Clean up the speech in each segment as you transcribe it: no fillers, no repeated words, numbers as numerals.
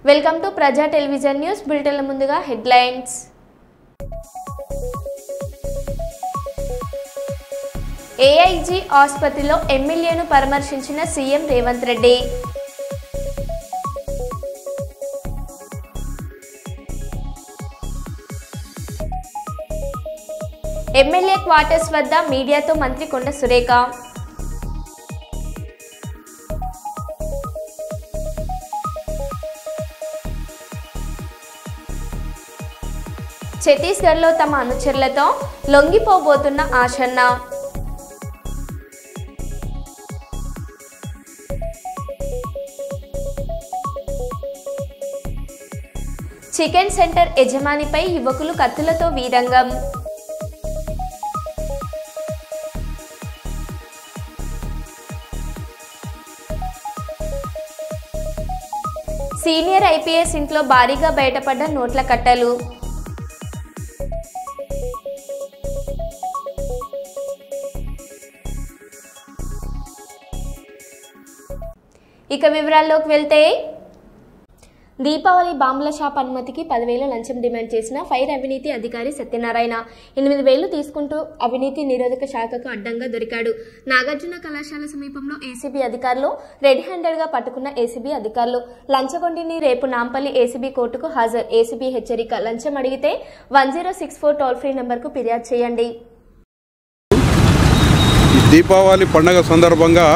Welcome to Praja television news బులెటిన్ల ముందుగా headlines. AIG ఆసుపత్రిలో ఎమ్మెల్యేను పరామర్శించిన CM Revanth Reddy. MLA quarters వద్ద మీడియాతో మంత్రి కొండ సురేఖ. ఛత్తీస్గఢ్లో తమ అనుచరులతో లొంగిపోబోతున్న ఆశన్న. చికెన్ సెంటర్ యజమానిపై యువకులు కత్తులతో వీరంగం. సీనియర్ ఐపీఎస్ ఇంట్లో భారీగా బయటపడ్డ నోట్ల కట్టలు. ఇక వివరాల్లోకి వెళ్తే, దీపావళి బాంబుల షాప్ అనుమతికి 10,000 లంచం డిమాండ్ చేసిన ఫైర్ అవినీతి అధికారి సత్యనారాయణ 8,000 తీసుకుంటూ అవినీతి నిరోధక శాఖకు అడ్డంగా దొరికాడు. నాగార్జున కళాశాల సమీపంలో ఏసీబీ అధికారులు రెడ్ హ్యాండెడ్గా పట్టుకున్న ఏసీబీ అధికారులు లంచగొండిని రేపు నాంపల్లి ఏసీబీ కోర్టుకు హాజరు. ఏసీబీ హెచ్చరిక, లంచం అడిగితే 1064 టోల్ ఫ్రీ నంబర్కు ఫిర్యాదు చేయండి. దీపావళి పండుగ సందర్భంగా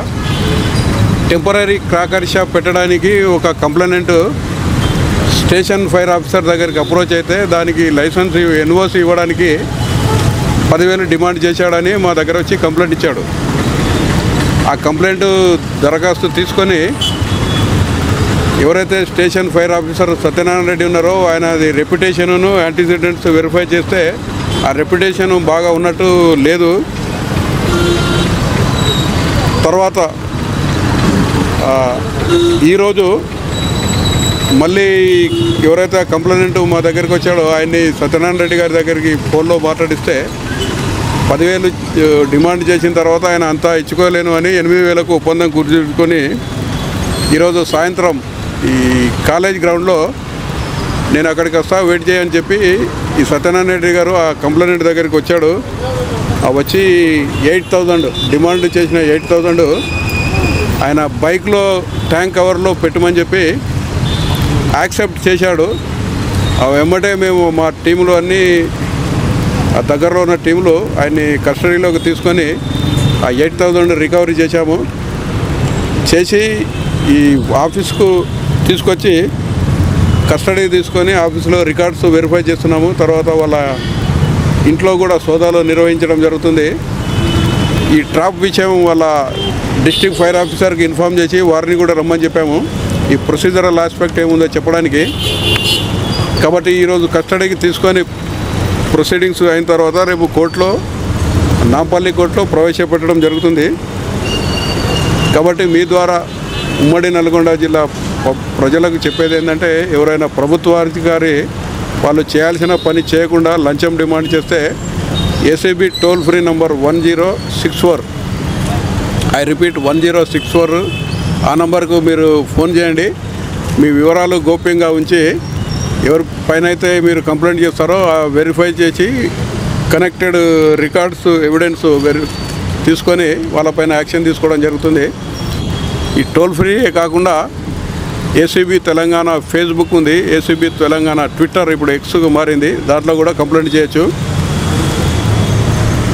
టెంపరీ క్రాకర్ షాప్ పెట్టడానికి ఒక కంప్లైంట్ స్టేషన్ ఫైర్ ఆఫీసర్ దగ్గరికి అప్రోచ్ అయితే దానికి లైసెన్స్ ఎన్ఓసి ఇవ్వడానికి 10,000 డిమాండ్ చేశాడని మా దగ్గర వచ్చి కంప్లైంట్ ఇచ్చాడు. ఆ కంప్లైంట్ దరఖాస్తు తీసుకొని ఎవరైతే station fire officer Satyanarayana Reddy ఉన్నారో ఆయన అది రెప్యుటేషన్ను యాంటీసిడెంట్స్ వెరిఫై చేస్తే ఆ రెప్యుటేషన్ బాగా ఉన్నట్టు లేదు. తర్వాత ఈరోజు మళ్ళీ ఎవరైతే కంప్లైంట్ మా దగ్గరికి వచ్చాడో ఆయన్ని సత్యనారాయణ రెడ్డి గారి దగ్గరికి ఫోన్లో మాట్లాడిస్తే 10,000 డిమాండ్ చేసిన తర్వాత ఆయన అంతా ఇచ్చుకోలేను అని 8,000కు ఒప్పందం కుదుర్చుకొని ఈరోజు సాయంత్రం ఈ కాలేజ్ గ్రౌండ్లో నేను అక్కడికి వస్తా వెయిట్ చేయని చెప్పి ఈ సత్యనారాయణ రెడ్డి గారు ఆ కంప్లైంట్ దగ్గరికి వచ్చాడు. వచ్చి 8,000 డిమాండ్ చేసిన 8,000 ఆయన బైక్లో ట్యాంక్ కవర్లో పెట్టమని చెప్పి యాక్సెప్ట్ చేశాడు. వెంబటే మేము మా టీములు అన్నీ ఆ దగ్గరలో ఉన్న టీములు ఆయన్ని కస్టడీలోకి తీసుకొని ఆ 8,000 రికవరీ చేసి ఈ ఆఫీస్కు తీసుకొచ్చి కస్టడీ తీసుకొని ఆఫీస్లో రికార్డ్స్ వెరిఫై చేస్తున్నాము. తర్వాత వాళ్ళ ఇంట్లో కూడా సోదాలు నిర్వహించడం జరుగుతుంది. ఈ ట్రాప్ విషయం వాళ్ళ డిస్ట్రిక్ట్ ఫైర్ ఆఫీసర్కి ఇన్ఫామ్ చేసి వారిని కూడా రమ్మని చెప్పాము ఈ ప్రొసీజరల్ ఆస్పెక్ట్ ఏముందో చెప్పడానికి. కాబట్టి ఈరోజు కస్టడీకి తీసుకొని ప్రొసీడింగ్స్ అయిన తర్వాత రేపు కోర్టులో నాంపల్లి కోర్టులో ప్రవేశపెట్టడం జరుగుతుంది. కాబట్టి మీ ద్వారా ఉమ్మడి నల్గొండ జిల్లా ప్రజలకు చెప్పేది ఏంటంటే, ఎవరైనా ప్రభుత్వాధికారి వాళ్ళు చేయాల్సిన పని చేయకుండా లంచం డిమాండ్ చేస్తే ACB toll free number 1064, I repeat 1064, ఆ నంబర్కు మీరు ఫోన్ చేయండి. మీ వివరాలు గోప్యంగా ఉంచి ఎవరి పైన అయితే మీరు కంప్లైంట్ చేస్తారో వెరిఫై చేసి కనెక్టెడ్ రికార్డ్స్ ఎవిడెన్స్ తీసుకొని వాళ్ళపైన యాక్షన్ తీసుకోవడం జరుగుతుంది. ఈ టోల్ ఫ్రీ కాకుండా ఏసీబీ తెలంగాణ ఫేస్బుక్ ఉంది, ఏసీబీ తెలంగాణ ట్విట్టర్ ఇప్పుడు ఎక్స్కు మారింది, దాంట్లో కూడా కంప్లైంట్ చేయొచ్చు.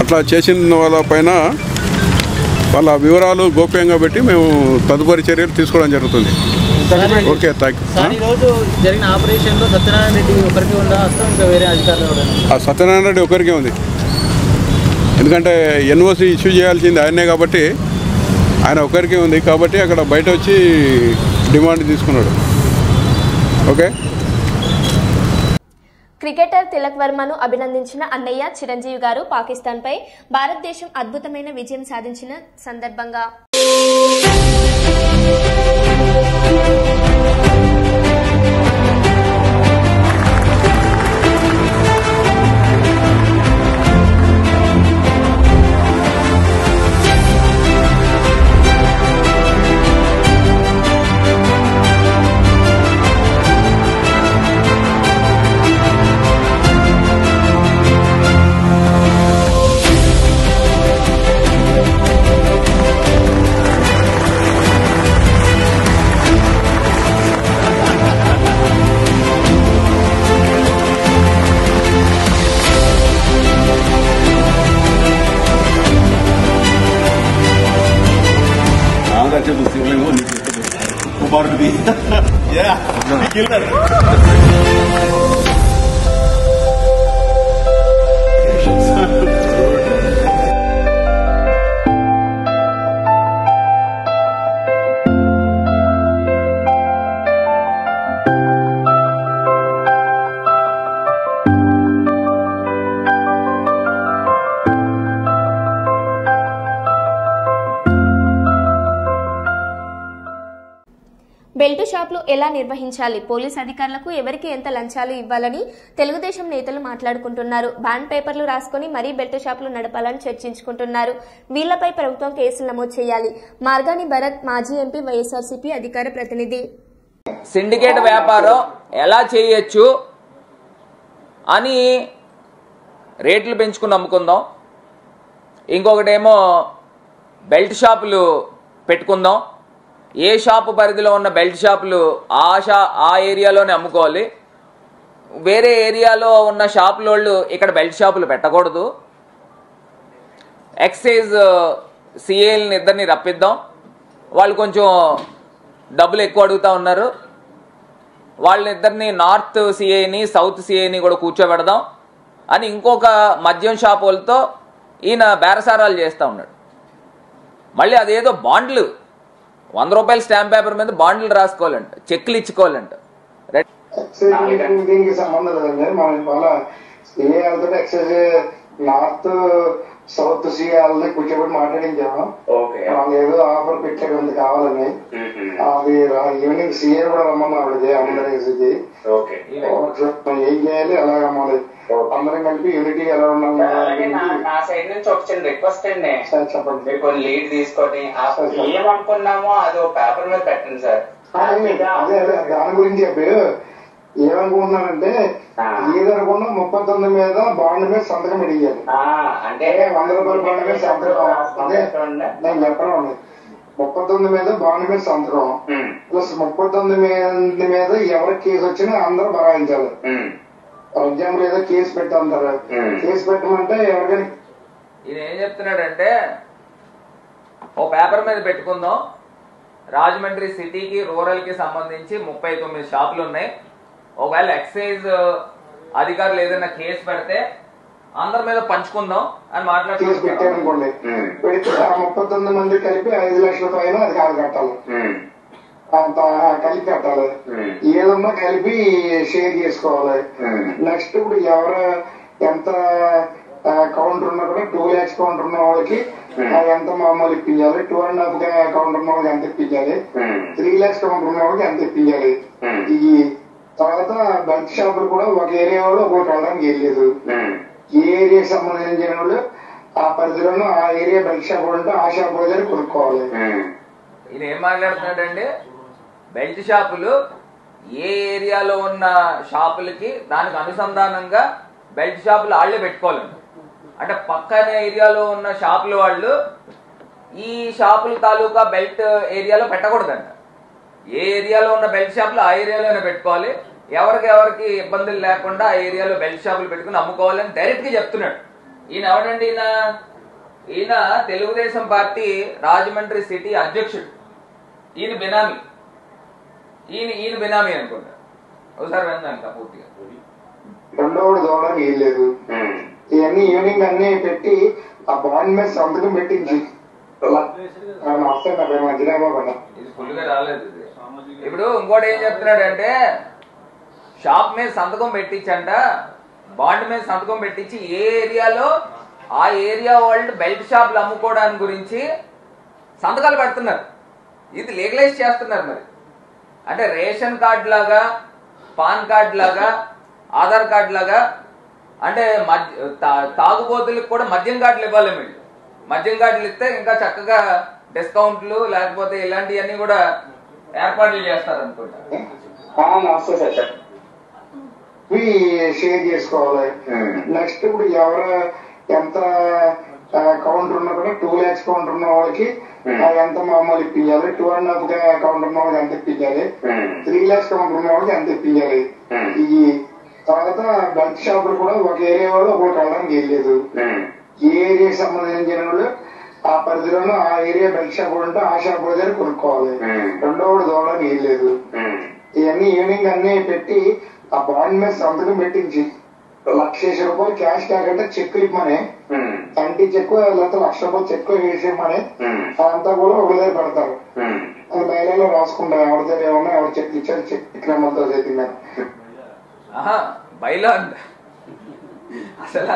అట్లా చేసిన వాళ్ళపైన వాళ్ళ వివరాలు గోప్యంగా పెట్టి మేము తదుపరి చర్యలు తీసుకోవడం జరుగుతుంది. Okay, thank you. Satyanarayana Reddy ఒకరికే ఉంది, ఎందుకంటే ఎన్ఓసి ఇష్యూ చేయాల్సింది ఆయనే కాబట్టి ఆయన ఒకరికే ఉంది. కాబట్టి అక్కడ బయట వచ్చి డిమాండ్ తీసుకున్నాడు. ఓకే. క్రికెటర్ తిలక్ వర్మను అభినందించిన అన్నయ్య చిరంజీవి గారు పాకిస్తాన్పై భారతదేశం అద్భుతమైన విజయం సాధించిన సందర్భంగా బెల్ట్ షాపులు ఎలా నిర్వహించాలి, పోలీస్ అధికారులకు ఎవరికి ఎంత లంచాలు ఇవ్వాలని తెలుగుదేశం నేతలు మాట్లాడుకుంటున్నారు. బాండ్ పేపర్లు రాసుకుని మరీ బెల్ట్ షాపులు నడపాలని చర్చించుకుంటున్నారు. వీళ్లపై ప్రభుత్వం కేసులు నమోదు చేయాలి. మార్గాని భరత్, మాజీ ఎంపీ, వైఎస్ఆర్సీపీ అధికార ప్రతినిధి. సిండికేట్ వ్యాపారం ఎలా చేయొచ్చు అని రేట్లు పెంచుకుని అమ్ముకుందాం, ఇంకొకటేమో బెల్ట్ షాపులు పెట్టుకుందాం. ఏ షాపు పరిధిలో ఉన్న బెల్ట్ షాపులు ఆ ఏరియాలోనే అమ్ముకోవాలి. వేరే ఏరియాలో ఉన్న షాపుల వాళ్ళు ఇక్కడ బెల్ట్ షాపులు పెట్టకూడదు. ఎక్సైజ్ సిఏలని ఇద్దరిని రప్పిద్దాం, వాళ్ళు కొంచెం డబ్బులు ఎక్కువ అడుగుతూ ఉన్నారు. వాళ్ళనిద్దరిని నార్త్ సిఐని సౌత్ సిఐని కూడా కూర్చోబెడదాం అని ఇంకొక మద్యం షాపు వాళ్ళతో ఈయన బేరసారాలు చేస్తూ ఉన్నాడు. మళ్ళీ అదేదో బాండ్లు 100 రూపాయల స్టాంప్ పేపర్ మీద బాండ్లు రాసుకోవాలంట, చెక్లు ఇచ్చుకోవాలంట. దీనికి సంబంధం లేదండి. మనం ఇవాళ సిఏలతో ఎక్సైజ్ నార్త్ సౌత్ సిఏలని కూర్చోబెట్టి మాట్లాడించాము. వాళ్ళు ఏదో ఆఫర్ పెట్టారు అంత కావాలని. అది ఈవినింగ్ సిఏ కూడా రమ్మన్నాడు అందరికి. ఏం చేయాలి, ఎలా రమ్మాలి, అందరం కలిపి యూనిటీ ఎలా ఉండాలి. నా సైడ్ నుంచి ఒక చిన్న రిక్వెస్ట్ అండి, చెప్పండి. మీరు కొన్ని లీడ్ తీసుకొని ఏమనుకున్నామో అది ఒక పేపర్ మీద పెట్టండి సార్. అదే దాని గురించి చెప్పి ఏమనుకుంటున్నానంటే ఏదనుకున్నా 39 మీద బాండ్ మీద సంతకం పెట్టించాలి. అంటే 100 రూపాయల బాండ్ మీద సంతకం. అదే నేను చెప్పడం 39 మీద బాండ్ మీద సంతకం ప్లస్ 39 మీద ఎవరికి కేసు వచ్చినా అందరూ బరాయించాలి. ఫర్ ఎగ్జాంపుల్ ఏదో కేసు పెట్టంటారు, కేసు పెట్టమంటే ఎవరికైనా ఈయన ఏం చెప్తున్నాడంటే ఓ పేపర్ మీద పెట్టుకుందాం, రాజమండ్రి సిటీకి రూరల్ కి సంబంధించి 39 షాపులు ఉన్నాయి. ఒకవేళ ఎక్సైజ్ అధికారులు ఏదైనా కేసు పెడితే అందరి మీద పంచుకుందాం అని కేసు పెట్టారనుకోండి, పెడితే 39 మంది కలిపి 5 లక్షల పైన అది కాదు కట్టాలి, కలిపి కట్టాలి. ఏదన్నా కలిపి షేర్ చేసుకోవాలి. నెక్స్ట్ ఇప్పుడు ఎవరు ఎంత కౌంటర్ ఉన్నా కూడా 2 lakhs కౌంటర్ ఉన్న వాళ్ళకి ఎంత మామూలు ఇప్పించాలి, 2.5 కౌంటర్ ఉన్న వాళ్ళకి ఎంత ఇప్పించాలి, 3 lakhs కౌంటర్ ఉన్న వాళ్ళకి ఎంత ఇప్పించాలి. ఈ తర్వాత బెల్ట్ షాపులు కూడా ఒక ఏరియా వాళ్ళు ఒకటి వెళ్ళడానికి వెళ్ళలేదు. ఏ ఏరియాకి సంబంధించిన వాళ్ళు ఆ పరిధిలోనూ ఆ ఏరియా బెల్ట్ షాప్ ఉంటే ఆ షాప్ దగ్గర కొనుక్కోవాలి. ఈయన ఏం మాట్లాడుతున్నాడంటే బెల్ట్ షాపులు ఏ ఏరియాలో ఉన్న షాపులకి దానికి అనుసంధానంగా బెల్ట్ షాపులు వాళ్ళే పెట్టుకోవాలండి. అంటే పక్కన ఏరియాలో ఉన్న షాపుల వాళ్ళు ఈ షాపుల తాలూకా బెల్ట్ ఏరియాలో పెట్టకూడదంట. ఏ ఏరియాలో ఉన్న బెల్ట్ షాపులు ఆ ఏరియాలోనే పెట్టుకోవాలి. ఎవరికి ఇబ్బందులు లేకుండా ఆ ఏరియాలో బెల్ట్ షాపులు పెట్టుకుని అమ్ముకోవాలని డైరెక్ట్ గా చెప్తున్నాడు. ఈయన ఎవడండి? ఈయన తెలుగుదేశం పార్టీ రాజమండ్రి సిటీ అధ్యక్షుడు. ఈయన బినామీ అనుకుంటా. ఒకసారి విందాక పూర్తిగా. రెండోడు దోవడానికి ఏం లేదు. ఇవన్నీ ఈవినింగ్ అన్ని పెట్టి ఆ బాండ్ మీద సంతకం పెట్టించి ఇది ఫుల్ గా రాలేదు. ఇప్పుడు ఇంకోటి ఏం చెప్తున్నాడంటే షాప్ మీద సంతకం పెట్టించంట, బాండ్ మీద సంతకం పెట్టించి ఏ ఏరియాలో ఆ ఏరియా వాళ్ళు బెల్ట్ షాపులు అమ్ముకోవడానికి గురించి సంతకాలు పెడుతున్నారు. ఇది లీగలైజ్ చేస్తున్నారు. మరి అంటే రేషన్ కార్డు లాగా, పాన్ కార్డు లాగా, ఆధార్ కార్డు లాగా, అంటే తాగుబోతులకు కూడా మద్యం కార్డులు ఇవ్వాలి. మీరు మద్యం కార్డులు ఇస్తే ఇంకా చక్కగా డిస్కౌంట్లు లేకపోతే ఇలాంటివన్నీ కూడా ఏర్పాట్లు చేస్తారు అనుకుంటా. షేర్ చేసుకోవాలి. నెక్స్ట్ ఇప్పుడు ఎవరు ఎంత కౌంటర్ ఉన్నా కూడా 2 lakhs కౌంటర్ ఉన్న వాళ్ళకి ఎంత మామూలు ఇప్పించాలి, 2.5 కౌంటర్ ఉన్న వాళ్ళకి ఎంత ఇప్పించాలి, 3 lakhs కౌంటర్ ఉన్న వాళ్ళకి ఎంత ఇప్పించాలి. ఈ తర్వాత బెల్ట్ షాపులు కూడా ఒక ఏరియా వాళ్ళు ఒకటి వెళ్ళడానికి వెళ్ళలేదు. ఏ ఏరియాకి సంబంధించిన వాళ్ళు ఆ పరిధిలోనూ ఆ ఏరియా బెల్ట్ షాప్ ఉంటే ఆ షాప్ దగ్గర కొనుక్కోవాలి. రెండో వాడు దూరడానికి ఏం లేదు. ఇవన్నీ ఈవినింగ్ అన్ని పెట్టి ఆ బాండ్ మీద సంతకం పెట్టించి ₹1,00,000 క్యాష్ కాకుండా చెక్కులు ఇవ్వమని, యాంటీ చెక్కు లేకపోతే ₹1,00,000 చెక్కు వేసేయమని అదంతా కూడా ఒక దగ్గర పెడతారు. అది బయలులో రాసుకుంటారు. ఎవరి దగ్గర ఏమన్నా ఎవరు చెక్లు ఇచ్చారు, చెక్ క్రమంతో చేతున్నారు. బయలు అసలు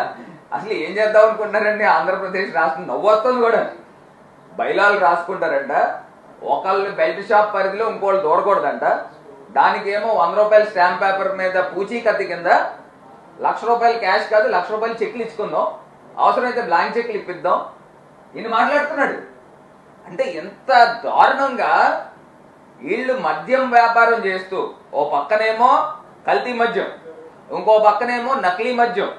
ఏం చేద్దాం అనుకుంటారండి? ఆంధ్రప్రదేశ్ రాష్ట్రం నవ్వొస్తుంది కూడా. బయలాలు రాసుకుంటారంట, ఒకళ్ళు బెల్ట్ షాప్ పరిధిలో ఇంకోళ్ళు దూరకూడదంట. దానికేమో ₹100 స్టాంప్ పేపర్ మీద పూచీకత్తి కింద ₹1,00,000 క్యాష్ కాదు ₹1,00,000 చెక్లు ఇచ్చుకుందాం, అవసరమైతే బ్లాంక్ చెక్లు ఇప్పిద్దాం. ఈయన మాట్లాడుతున్నాడు. అంటే ఎంత దారుణంగా వీళ్ళు మద్యం వ్యాపారం చేస్తూ ఓ పక్కనేమో కల్తీ మద్యం, ఇంకో పక్కనేమో నకిలీ మద్యం,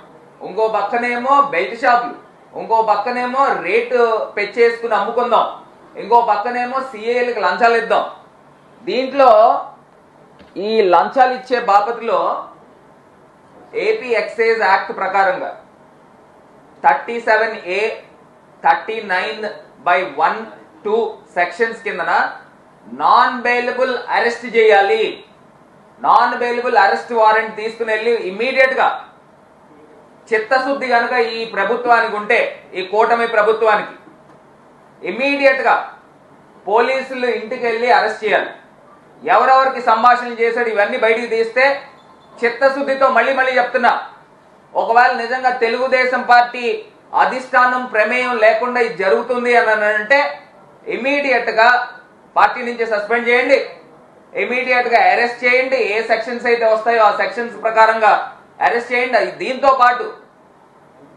ఇంకో పక్కనేమో బెల్ట్ షాపులు, ఇంకో పక్కనేమో రేటు పెంచేసుకుని అమ్ముకుందాం, ఇంకో పక్కనేమో సిఏలకు లంచాలు ఇద్దాం. దీంట్లో ఈ లంచాలు ఇచ్చే బాపతిలో ఏపీ ఎక్సైజ్ యాక్ట్ ప్రకారంగా 37A 39/1-2 సెక్షన్స్ కిందన నాన్ బెయిలబుల్ అరెస్ట్ చేయాలి. నాన్ బెయిలబుల్ అరెస్ట్ వారెంట్ తీసుకుని వెళ్ళి ఇమ్మీడియట్ గా, చిత్తశుద్ధి కనుక ఈ ప్రభుత్వానికి ఉంటే, ఈ కూటమి ప్రభుత్వానికి ఇమ్మీడియట్ గా పోలీసులు ఇంటికి వెళ్ళి అరెస్ట్ చేయాలి. ఎవరెవరికి సంభాషణలు చేశాడు ఇవన్నీ బయటికి తీస్తే, చిత్తశుద్ధితో మళ్ళీ చెప్తున్నా, ఒకవేళ నిజంగా తెలుగుదేశం పార్టీ అధిష్టానం ప్రమేయం లేకుండా ఇది జరుగుతుంది అని అంటే ఇమ్మీడియట్ గా పార్టీ నుంచి సస్పెండ్ చేయండి, ఇమ్మీడియట్ గా అరెస్ట్ చేయండి. ఏ సెక్షన్స్ అయితే వస్తాయో ఆ సెక్షన్స్ ప్రకారంగా అరెస్ట్ చేయండి. దీంతో పాటు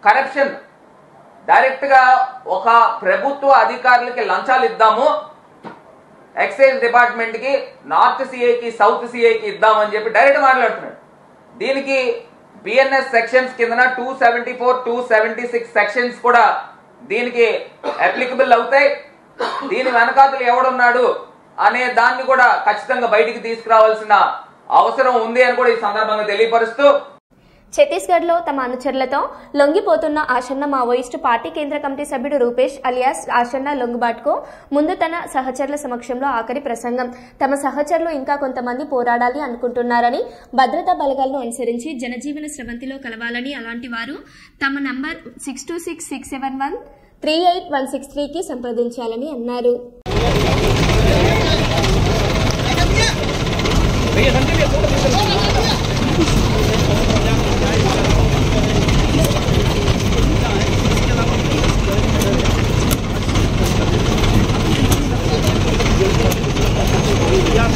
కరప్షన్, డైరెక్ట్ గా ఒక ప్రభుత్వ అధికారులకి లంచాలు ఇద్దాము, ఎక్సైజ్ డిపార్ట్మెంట్ కి నార్త్ సిఐకి సౌత్ సిఐకి ఇద్దామని చెప్పి డైరెక్ట్ మాట్లాడుతున్నాడు. దీనికి బిఎన్ఎస్ సెక్షన్స్ కింద 274, 276 సెక్షన్స్ కూడా దీనికి అప్లికబుల్ అవుతాయి. దీని వెనకాతలు ఎవడున్నాడు అనే దాన్ని కూడా ఖచ్చితంగా బయటికి తీసుకురావాల్సిన అవసరం ఉంది అని కూడా ఈ సందర్భంగా తెలియపరుస్తూ, ఛత్తీస్గఢ్లో తమ అనుచరులతో లొంగిపోతున్న ఆసన్న మావోయిస్టు పార్టీ కేంద్ర కమిటీ సభ్యుడు రూపేష్ అలియాస్ ఆసన్న లొంగుబాటుకు ముందు తన సహచరుల సమక్షంలో ఆఖరి ప్రసంగం. తమ సహచరులు ఇంకా కొంతమంది పోరాడాలి అనుకుంటున్నారని, భద్రతా బలగాలను అనుసరించి జనజీవన స్రవంతిలో కలవాలని, అలాంటి వారు తమ నంబర్ 626671-38163కి సంప్రదించాలని అన్నారు.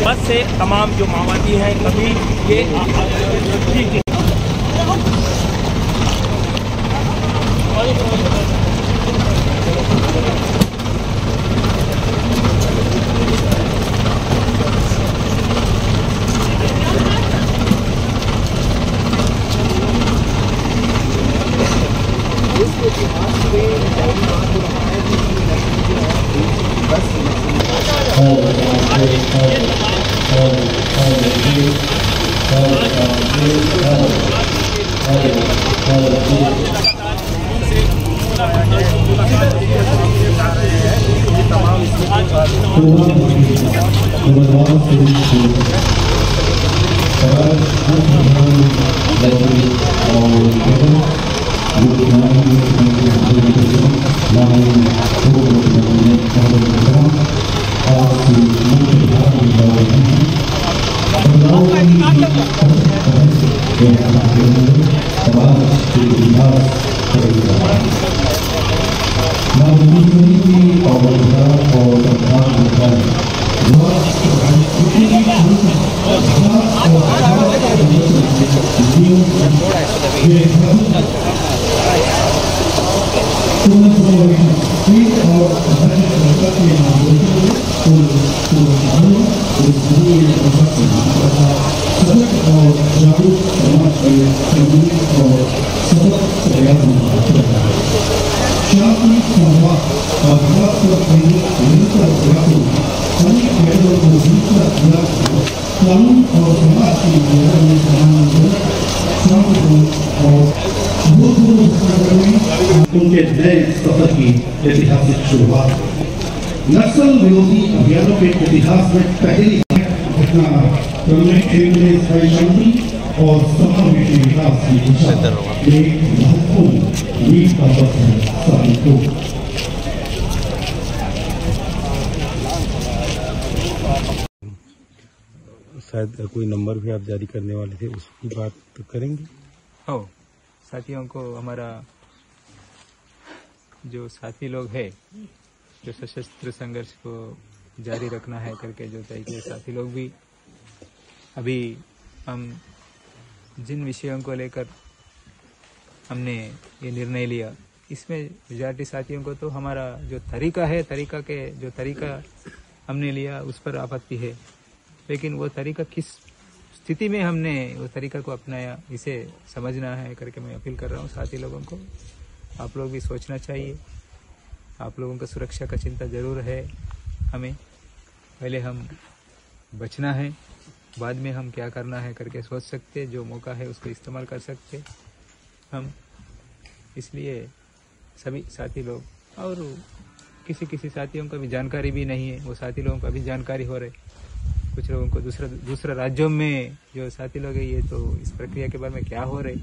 बस से तमाम जो माओवादी हैं कभी ये उनके नए सफर की ऐतिहासिक शुरुआत। नक्सल विरोधी अभियानों के इतिहास में पहली घटना ग्रामीण क्षेत्र में स्थायी शांति और समावेशी विकास की दिशा एक महत्वपूर्ण मील का पत्थर साबित हो। शायद कोई नंबर भी आप जारी करने वाले थे, उसकी बात तो करेंगे। हो साथियों को हमारा जो साथी लोग हैं जो सशस्त्र संघर्ष को जारी रखना है करके जो तय किए साथी लोग भी अभी हम जिन विषयों को लेकर हमने ये निर्णय लिया इसमें मेजॉरिटी साथियों को तो हमारा जो तरीका है जो तरीका हमने लिया उस पर आपत्ति है, लेकिन वो तरीका किस स्थिति में हमने वो तरीका को अपनाया इसे समझना है करके मैं अपील कर रहा हूँ साथी लोगों को। आप लोग भी सोचना चाहिए, आप लोगों का सुरक्षा का चिंता जरूर है हमें। पहले हम बचना है, बाद में हम क्या करना है करके सोच सकते, जो मौका है उसको इस्तेमाल कर सकते हम। इसलिए सभी साथी लोग और किसी साथियों का भी जानकारी भी नहीं है, वो साथी लोगों को अभी जानकारी हो रही, कुछ लोगों को दूसरा राज्यों में जो साथी लोग हैं ये तो इस प्रक्रिया के बारे में क्या हो रहे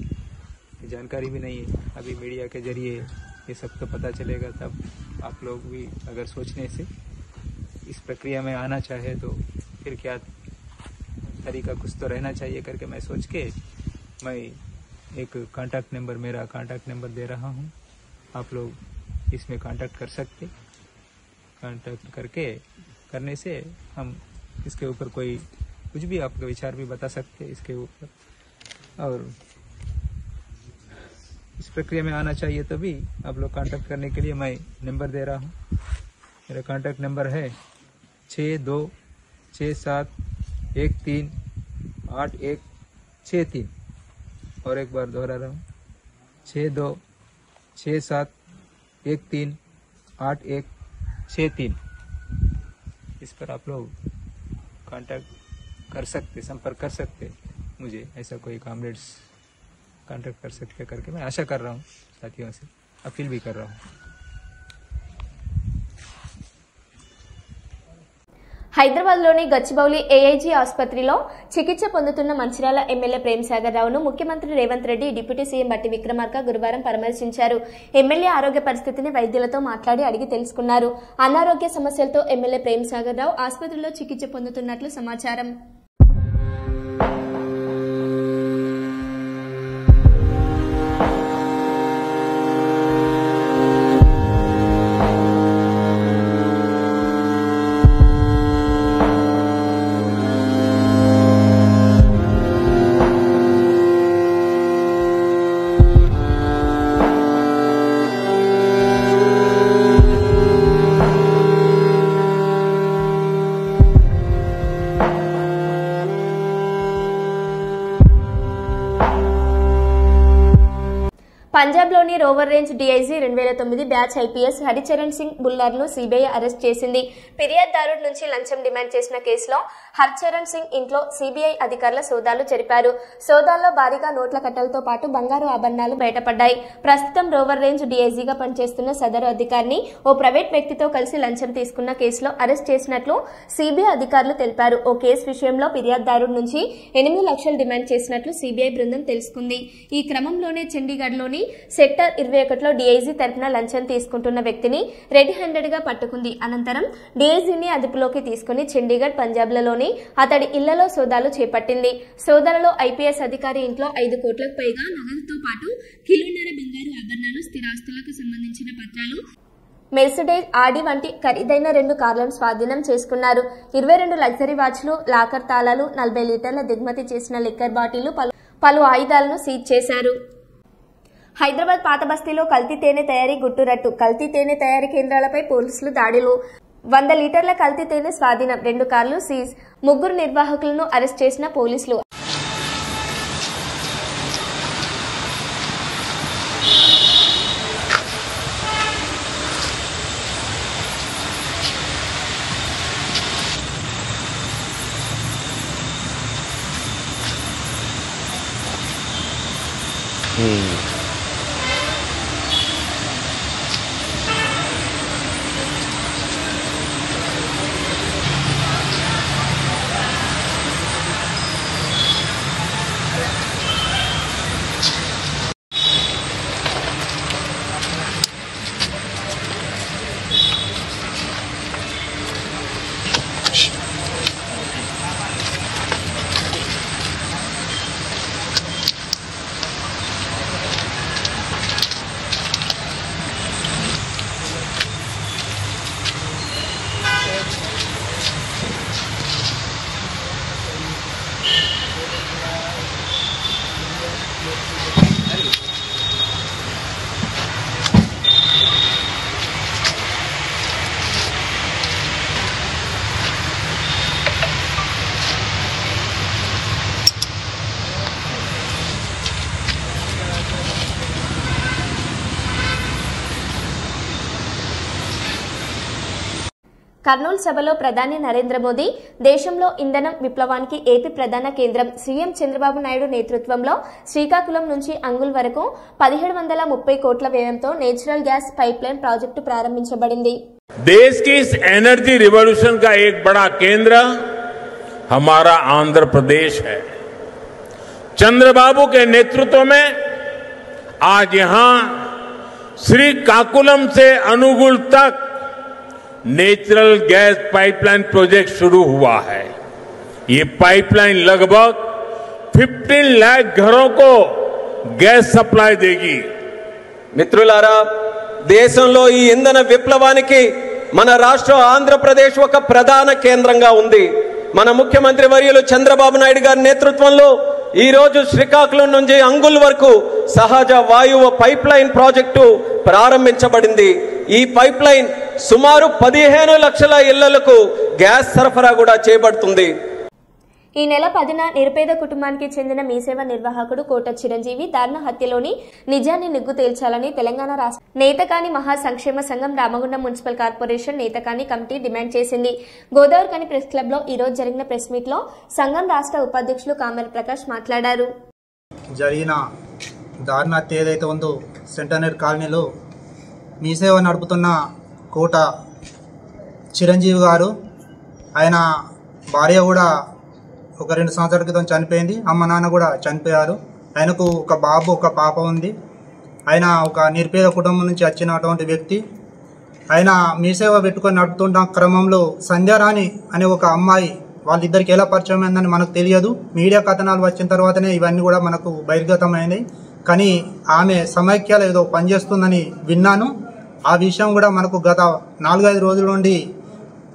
जानकारी भी नहीं है। अभी मीडिया के जरिए ये सब तो पता चलेगा, तब आप लोग भी अगर सोचने से इस प्रक्रिया में आना चाहे तो फिर क्या तरीका कुछ तो रहना चाहिए करके मैं सोच के मैं एक मेरा कांटेक्ट नंबर दे रहा हूँ। आप लोग इसमें कांटेक्ट कर सकते, कांटेक्ट करने से हम इसके ऊपर कोई कुछ भी आपका विचार भी बता सकते इसके ऊपर, और इस प्रक्रिया में आना चाहिए तभी आप लोग कांटेक्ट करने के लिए मैं नंबर दे रहा हूँ। मेरा कांटेक्ट नंबर है 6267138163 और एक बार दोहरा रहा हूँ 6267138163। इस पर आप लोग कांटेक्ट कर सकते, संपर्क कर सकते, मुझे ऐसा कोई कॉमरेड्स कांटेक्ट कर सकते करके मैं आशा कर रहा हूँ, साथियों से अपील भी कर रहा हूँ। హైదరాబాద్లోని గచ్చిబౌలి ఏఐజీ ఆసుపత్రిలో చికిత్స పొందుతున్న మంచిర్యాల ఎమ్మెల్యే ప్రేమ్సాగర్ రావును ముఖ్యమంత్రి రేవంత్ రెడ్డి డిప్యూటీ సీఎం బట్టి విక్రమార్క గురువారం పరామర్శించారు. ఎమ్మెల్యే ఆరోగ్య పరిస్థితిని వైద్యులతో మాట్లాడి అడిగి తెలుసుకున్నారు. అనారోగ్య సమస్యలతో ఎమ్మెల్యే ప్రేమ్సాగర్ రావు ఆసుపత్రిలో చికిత్స పొందుతున్నట్లు సమాచారం. పంజాబ్లోని రోవర్ range DIG 2009 batch IPS Harcharan Singh బుల్లార్ను సీబీఐ అరెస్ట్ చేసింది. ఫిర్యాదుదారుడి నుంచి లంచం డిమాండ్ చేసిన కేసులో హరిచరణ్ సింగ్ ఇంట్లో సీబీఐ అధికారుల సోదాలు జరిపారు. సోదాల్లో భారీగా నోట్ల కట్టలతో పాటు బంగారు ఆభరణాలు బయటపడ్డాయి. ప్రస్తుతం రోవర్ రేంజ్ డీఐజీగా పనిచేస్తున్న సదరు అధికారిని ఓ ప్రైవేట్ వ్యక్తితో కలిసి లంచం తీసుకున్న కేసులో అరెస్ట్ చేసినట్లు సీబీఐ అధికారులు తెలిపారు. ఓ కేసు విషయంలో ఫిర్యాదుదారుడి నుంచి 8 లక్షలు డిమాండ్ చేసినట్లు సీబీఐ బృందం తెలుసుకుంది. ఈ క్రమంలోనే చండీగఢ్లోని సెక్టర్ 21లో డీఐజీ తరపున లంచం తీసుకుంటున్న వ్యక్తిని రెడ్ హ్యాండెడ్ గా పట్టుకుంది. అనంతరం డీఐజీని అదుపులోకి తీసుకుని చండీగఢ్, పంజాబ్లలోని అతడి ఇళ్లలో సోదాలు చేపట్టింది. సోదాలలో ఐపీఎస్ అధికారి ఇంట్లో 5 కోట్లకు పైగా నగదుతో పాటు కిలోన్నర బంగారు ఆభరణాలు, స్థిరాస్తులకు సంబంధించిన పత్రాలు, మెర్సిడైజ్, ఆడి వంటి ఖరీదైన 2 కార్లను స్వాధీనం చేసుకున్నారు. 22 లగ్జరీ వాచ్లు, లాకర్ తాళాలు, 40 లీటర్ల దిగుమతి చేసిన లిక్కర్ బాటిళ్లు, పలు ఆయుధాలను సీజ్ చేశారు. హైదరాబాద్ పాత బస్తీలో కల్తీ తేనె తయారీ గుట్టురట్టు. కల్తీ తేనె తయారీ కేంద్రాలపై పోలీసులు దాడులు. 100 లీటర్ల కల్తీ తేనె స్వాధీనం. 2 కార్లు సీజ్. 3 నిర్వాహకులను అరెస్ట్ చేసిన పోలీసులు. కర్నూలు సభలో ప్రధాని నరేంద్ర మోదీ దేశంలో ఇంధనం విప్లవానికి ఏపీ ప్రధాన కేంద్రం సీఎం చంద్రబాబు నాయుడు నేతృత్వంలో శ్రీకాకుళం నుంచి అంగుల్ వరకు 1730 కోట్ల వ్యయంతో నేచురల్ గ్యాస్ పైప్లైన్ ప్రాజెక్టు ప్రారంభించబడింది. देश की इस एनर्जी रिवॉल्यूशन का एक बड़ा केंद्र हमारा आंध्र प्रदेश है. चंद्रबाबू के नेतृत्व में आज यहां श्रीकाकुलम से अनुगुल तक नेचुरल गैस पाइपलाइन प्रोजेक्ट शुरू हुआ है. ये पाइपलाइन लगभग 15 लाख घरों को गैस सप्लाई देगी. మిత్రులారా, దేశంలో ఈ ఇంధన విప్లవానికి మన రాష్ట్రం ఆంధ్రప్రదేశ్ ఒక ప్రధాన కేంద్రంగా ఉంది. మన ముఖ్యమంత్రి వర్యులు చంద్రబాబు నాయుడు గారి నేతృత్వంలో ఈ రోజు శ్రీకాకుళం నుంచి అంగుల్ వరకు సహజ వాయువు పైప్ లైన్ ప్రాజెక్టు ప్రారంభించబడింది. ఈ పైప్ లైన్ సుమారు 15 లక్షల ఇళ్లకు గ్యాస్ సరఫరా కూడా చేయబడుతుంది. ఈ నెల 10న నిరుపేద కుటుంబానికి చెందిన మీసేవ నిర్వాహకుడు కోట చిరంజీవి దారుణ హత్యలోని నిజాన్ని నిగ్గు తేల్చాలని తెలంగాణ రాష్ట్ర నేతకాని మహా సంక్షేమ సంఘం Ramagundam municipal corporation నేతకాని committee demand చేసింది. గోదావరికని ప్రెస్ క్లబ్ లో ఈ రోజు జరిగిన ప్రెస్ మీట్ లో సంఘం రాష్ట్ర ఉపాధ్యక్షులు కామెర ప్రకాష్ మాట్లాడారు. జరిగిన దారుణ హత్య ఏదైతే ఉందో సెంటనరీ కాలనీలో మీసేవ నడుపుతున్న కోట చిరంజీవి గారు, ఆయన భార్య కూడా ఒక 2 సంవత్సరాల క్రితం చనిపోయింది. అమ్మ నాన్న కూడా చనిపోయారు. ఆయనకు ఒక బాబు ఒక పాప ఉంది. ఆయన ఒక నిరుపేద కుటుంబం నుంచి వచ్చినటువంటి వ్యక్తి. ఆయన మీసేవ పెట్టుకొని నడుపుతున్న క్రమంలో సంధ్యారాణి అనే ఒక అమ్మాయి, వాళ్ళిద్దరికి ఎలా పరిచయం అయిందని మనకు తెలియదు. మీడియా కథనాలు వచ్చిన తర్వాతనే ఇవన్నీ కూడా మనకు బహిర్గతమైనాయి. కానీ ఆమె సమైక్యాలు ఏదో పనిచేస్తుందని విన్నాను. ఆ విషయం కూడా మనకు గత 4-5 రోజుల నుండి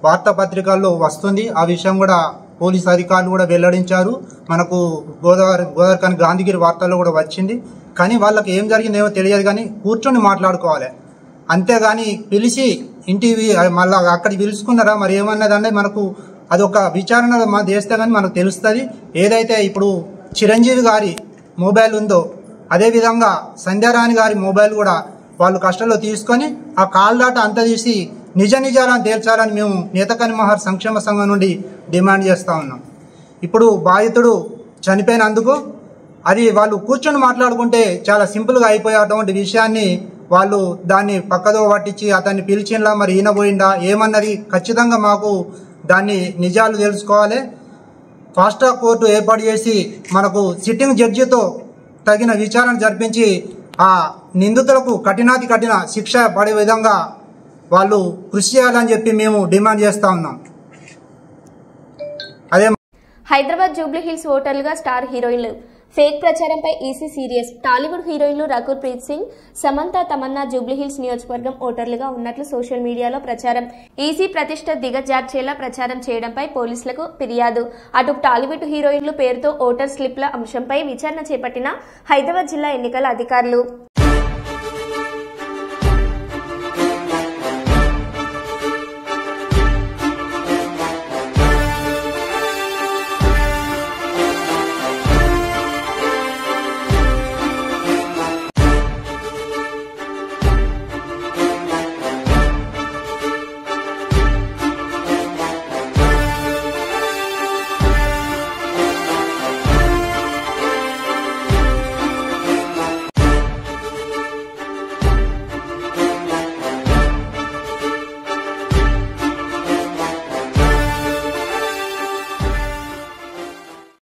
వార్తాపత్రికల్లో వస్తుంది. ఆ విషయం కూడా పోలీసు అధికారులు కూడా వెల్లడించారు. మనకు గోదావరికని గాంధీగిరి వార్తల్లో కూడా వచ్చింది. కానీ వాళ్ళకి ఏం జరిగిందేమో తెలియదు. కానీ కూర్చొని మాట్లాడుకోవాలి, అంతేగాని పిలిచి ఇంటివి మళ్ళీ అక్కడికి పిలుచుకున్నారా మరి ఏమన్నదంటే మనకు అదొక విచారణ చేస్తే కానీ మనకు తెలుస్తుంది. ఏదైతే ఇప్పుడు చిరంజీవి గారి మొబైల్ ఉందో అదేవిధంగా సంధ్యారాణి గారి మొబైల్ కూడా వాళ్ళు కష్టంలో తీసుకొని ఆ కాల్ డాటా అంతా తీసి నిజాలను తేల్చాలని మేము నేతకాని మహర్ సంక్షేమ సంఘం నుండి డిమాండ్ చేస్తూ ఉన్నాం. ఇప్పుడు బాధితుడు చనిపోయినందుకు అది వాళ్ళు కూర్చొని మాట్లాడుకుంటే చాలా సింపుల్గా అయిపోయేటువంటి విషయాన్ని వాళ్ళు దాన్ని పక్కదో పట్టించి అతన్ని పిలిచిందా మరి ఈయన పోయిందా ఏమన్నది ఖచ్చితంగా మాకు దాన్ని నిజాలు తెలుసుకోవాలి. ఫాస్ట్ ట్రాక్ కోర్టు ఏర్పాటు చేసి మనకు సిట్టింగ్ జడ్జితో తగిన విచారణ జరిపించి ఆ నిందితులకు కఠినాతి కఠిన శిక్ష పడే విధంగా వాళ్ళు కృషి చేయాలని చెప్పి మేము డిమాండ్ చేస్తా ఉన్నాం. అదే హైదరాబాద్ జూబ్లీ హిల్స్ ఓటర్లుగా స్టార్ హీరోయిన్లు ఫేక్ ప్రచారంపై ఈసీ సీరియస్. టాలీవుడ్ హీరోయిన్లు రకుల్ ప్రీత్ సింగ్, సమంత, తమన్నా జూబ్లీహిల్స్ నియోజకవర్గం ఓటర్లుగా ఉన్నట్లు సోషల్ మీడియాలో ప్రచారం. ఈసీ ప్రతిష్ట దిగజార్చేలా ప్రచారం చేయడంపై పోలీసులకు ఫిర్యాదు. అటు టాలీవుడ్ హీరోయిన్లు పేరుతో ఓటర్ స్లిప్ల అంశంపై విచారణ చేపట్టిన హైదరాబాద్ జిల్లా ఎన్నికల అధికారులు.